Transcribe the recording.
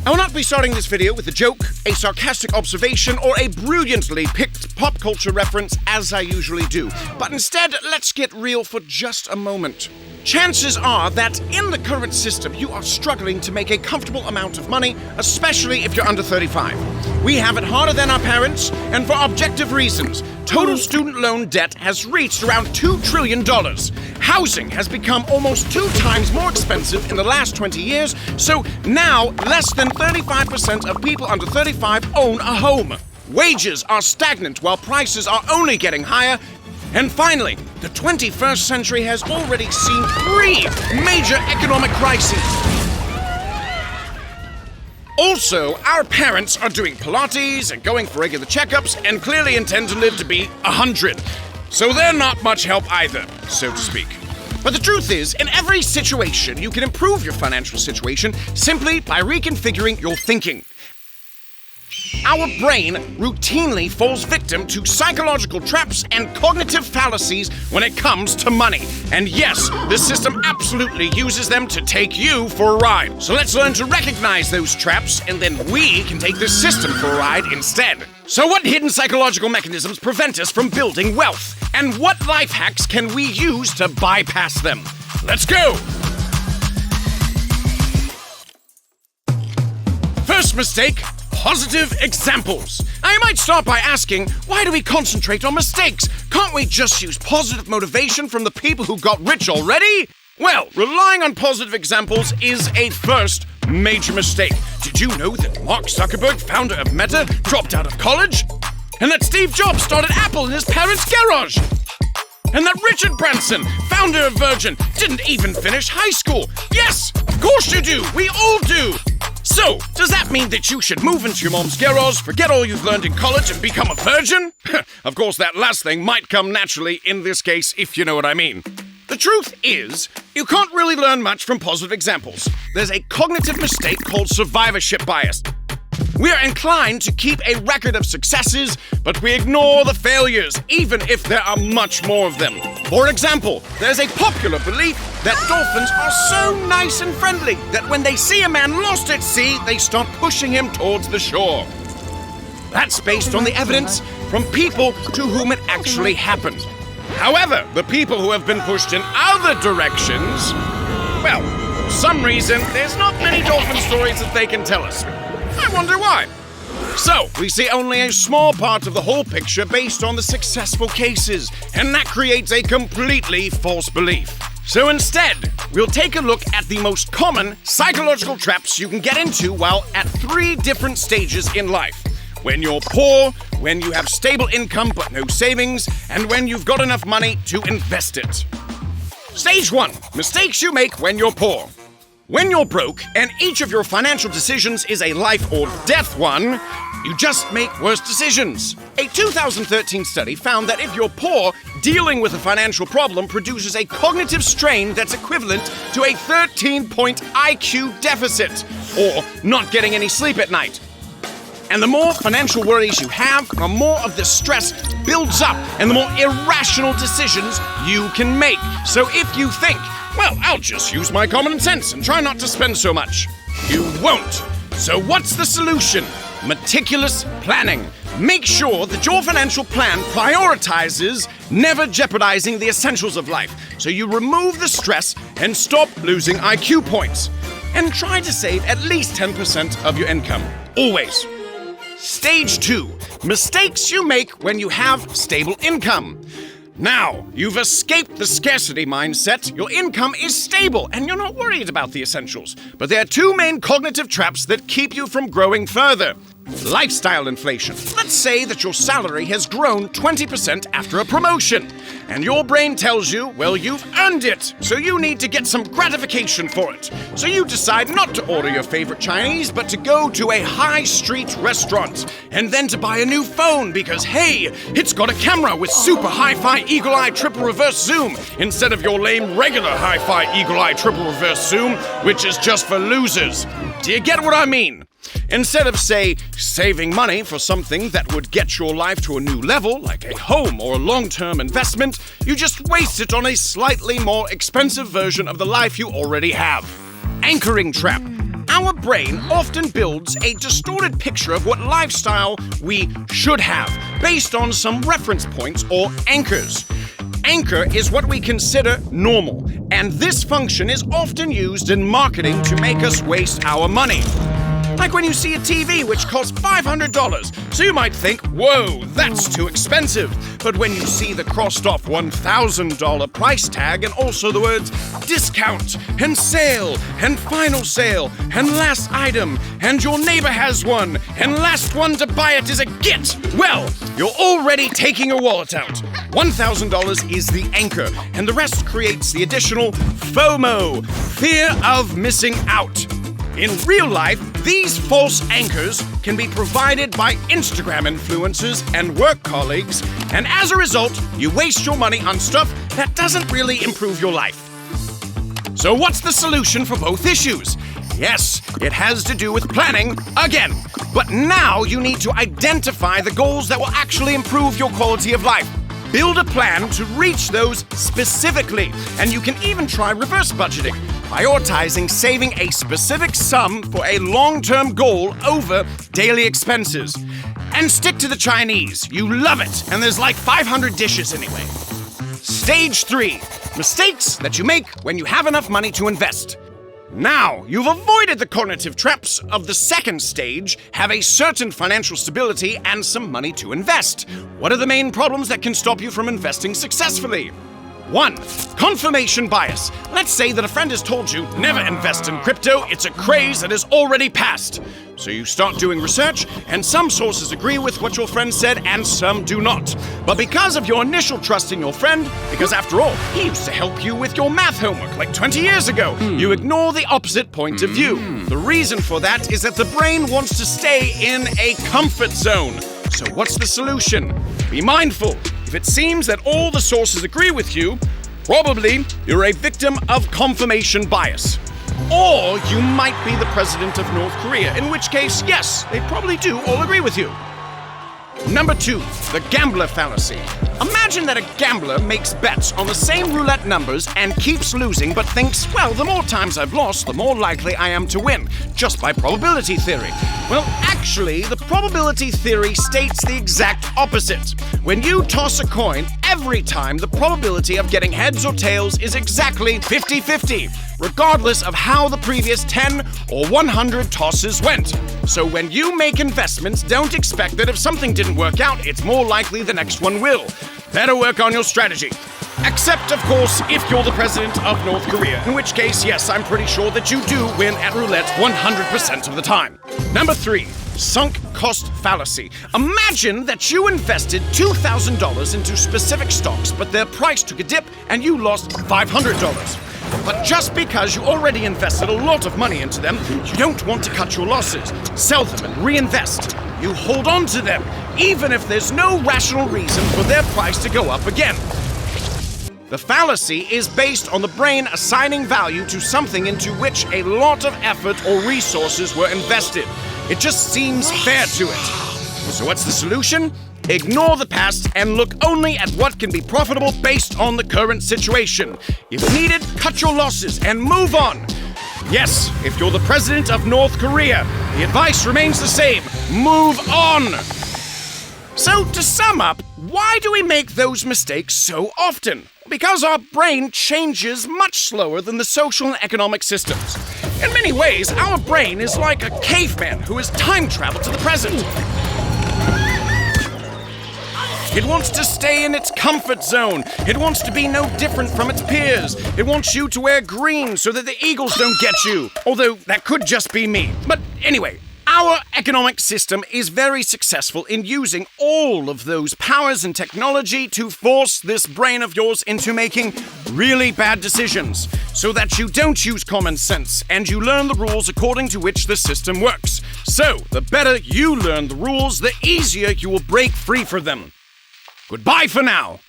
I will not be starting this video with a joke, a sarcastic observation, or a brilliantly picked pop culture reference as I usually do, but instead, let's get real for just a moment. Chances are that in the current system, you are struggling to make a comfortable amount of money, especially if you're under 35. We have it harder than our parents, and for objective reasons. Total student loan debt has reached around $2 trillion. Housing has become almost 2 times more expensive in the last 20 years, so now less than 35% of people under 35 own a home. Wages are stagnant while prices are only getting higher. And finally, the 21st century has already seen 3 major economic crises. Also, our parents are doing Pilates and going for regular checkups and clearly intend to live to be 100. So they're not much help either, so to speak. But the truth is, in every situation, you can improve your financial situation simply by reconfiguring your thinking. Our brain routinely falls victim to psychological traps and cognitive fallacies when it comes to money. And yes, the system absolutely uses them to take you for a ride. So let's learn to recognize those traps, and then we can take the system for a ride instead. So what hidden psychological mechanisms prevent us from building wealth? And what life hacks can we use to bypass them? Let's go! First mistake. Positive examples. I might start by asking, why do we concentrate on mistakes? Can't we just use positive motivation from the people who got rich already? Well, relying on positive examples is a first major mistake. Did you know that Mark Zuckerberg, founder of Meta, dropped out of college? And that Steve Jobs started Apple in his parents' garage? And that Richard Branson, founder of Virgin, didn't even finish high school? Yes, of course you do. We all do. So, does that mean that you should move into your mom's garage, forget all you've learned in college, and become a virgin? Of course, that last thing might come naturally in this case, if you know what I mean. The truth is, you can't really learn much from positive examples. There's a cognitive mistake called survivorship bias. We are inclined to keep a record of successes, but we ignore the failures, even if there are much more of them. For example, there's a popular belief that dolphins are so nice and friendly that when they see a man lost at sea, they start pushing him towards the shore. That's based on the evidence from people to whom it actually happened. However, the people who have been pushed in other directions, well, for some reason, there's not many dolphin stories that they can tell us. I wonder why. So, we see only a small part of the whole picture based on the successful cases, and that creates a completely false belief. So instead, we'll take a look at the most common psychological traps you can get into while at 3 different stages in life. When you're poor, when you have stable income but no savings, and when you've got enough money to invest it. Stage 1. Mistakes you make when you're poor. When you're broke, and each of your financial decisions is a life or death one, you just make worse decisions. A 2013 study found that if you're poor, dealing with a financial problem produces a cognitive strain that's equivalent to a 13-point IQ deficit, or not getting any sleep at night. And the more financial worries you have, the more of the stress builds up, and the more irrational decisions you can make. So if you think, well, I'll just use my common sense and try not to spend so much, you won't. So what's the solution? Meticulous planning. Make sure that your financial plan prioritizes never jeopardizing the essentials of life, so you remove the stress and stop losing IQ points. And try to save at least 10% of your income. Always. Stage 2. Mistakes you make when you have stable income. Now, you've escaped the scarcity mindset, your income is stable, and you're not worried about the essentials. But there are 2 main cognitive traps that keep you from growing further. Lifestyle inflation. Let's say that your salary has grown 20% after a promotion, and your brain tells you, well, you've earned it, so you need to get some gratification for it. So you decide not to order your favorite Chinese, but to go to a high street restaurant, and then to buy a new phone because, hey, it's got a camera with super hi-fi eagle-eye triple reverse zoom, instead of your lame regular hi-fi eagle-eye triple reverse zoom, which is just for losers. Do you get what I mean? Instead of, say, saving money for something that would get your life to a new level, like a home or a long-term investment, you just waste it on a slightly more expensive version of the life you already have. Anchoring trap. Our brain often builds a distorted picture of what lifestyle we should have, based on some reference points or anchors. Anchor is what we consider normal, and this function is often used in marketing to make us waste our money. Like when you see a TV which costs $500, so you might think, whoa, that's too expensive. But when you see the crossed off $1,000 price tag and also the words discount and sale and final sale and last item and your neighbor has one and last one to buy it is a get, well, you're already taking your wallet out. $1,000 is the anchor, and the rest creates the additional FOMO, fear of missing out. In real life, these false anchors can be provided by Instagram influencers and work colleagues, and as a result, you waste your money on stuff that doesn't really improve your life. So what's the solution for both issues? Yes, it has to do with planning again, but now you need to identify the goals that will actually improve your quality of life. Build a plan to reach those specifically, and you can even try reverse budgeting, prioritizing saving a specific sum for a long-term goal over daily expenses. And stick to the Chinese. You love it, and there's like 500 dishes anyway. Stage 3. Mistakes that you make when you have enough money to invest. Now, you've avoided the cognitive traps of the second stage, have a certain financial stability and some money to invest. What are the main problems that can stop you from investing successfully? 1. Confirmation bias. Let's say that a friend has told you, never invest in crypto, it's a craze that has already passed. So you start doing research, and some sources agree with what your friend said, and some do not. But because of your initial trust in your friend, because after all, he used to help you with your math homework like 20 years ago, you ignore the opposite point of view. The reason for that is that the brain wants to stay in a comfort zone. So what's the solution? Be mindful. If it seems that all the sources agree with you, probably you're a victim of confirmation bias. Or you might be the president of North Korea, in which case, yes, they probably do all agree with you. Number 2, the gambler fallacy. Imagine that a gambler makes bets on the same roulette numbers and keeps losing, but thinks, well, the more times I've lost, the more likely I am to win, just by probability theory. Well, actually, the probability theory states the exact opposite. When you toss a coin, every time the probability of getting heads or tails is exactly 50-50, regardless of how the previous 10 or 100 tosses went. So when you make investments, don't expect that if something didn't work out, it's more likely the next one will. Better work on your strategy. Except, of course, if you're the president of North Korea, in which case, yes, I'm pretty sure that you do win at roulette 100% of the time. Number 3, sunk cost fallacy. Imagine that you invested $2,000 into specific stocks, but their price took a dip and you lost $500. But just because you already invested a lot of money into them, you don't want to cut your losses. Sell them and reinvest. You hold on to them, even if there's no rational reason for their price to go up again. The fallacy is based on the brain assigning value to something into which a lot of effort or resources were invested. It just seems fair to it. So what's the solution? Ignore the past and look only at what can be profitable based on the current situation. If needed, cut your losses and move on. Yes, if you're the president of North Korea, the advice remains the same. Move on. So to sum up, why do we make those mistakes so often? Because our brain changes much slower than the social and economic systems. In many ways, our brain is like a caveman who has time traveled to the present. It wants to stay in its comfort zone. It wants to be no different from its peers. It wants you to wear green so that the eagles don't get you. Although that could just be me. But anyway, our economic system is very successful in using all of those powers and technology to force this brain of yours into making really bad decisions, so that you don't use common sense and you learn the rules according to which the system works. So, the better you learn the rules, the easier you will break free for them. Goodbye for now.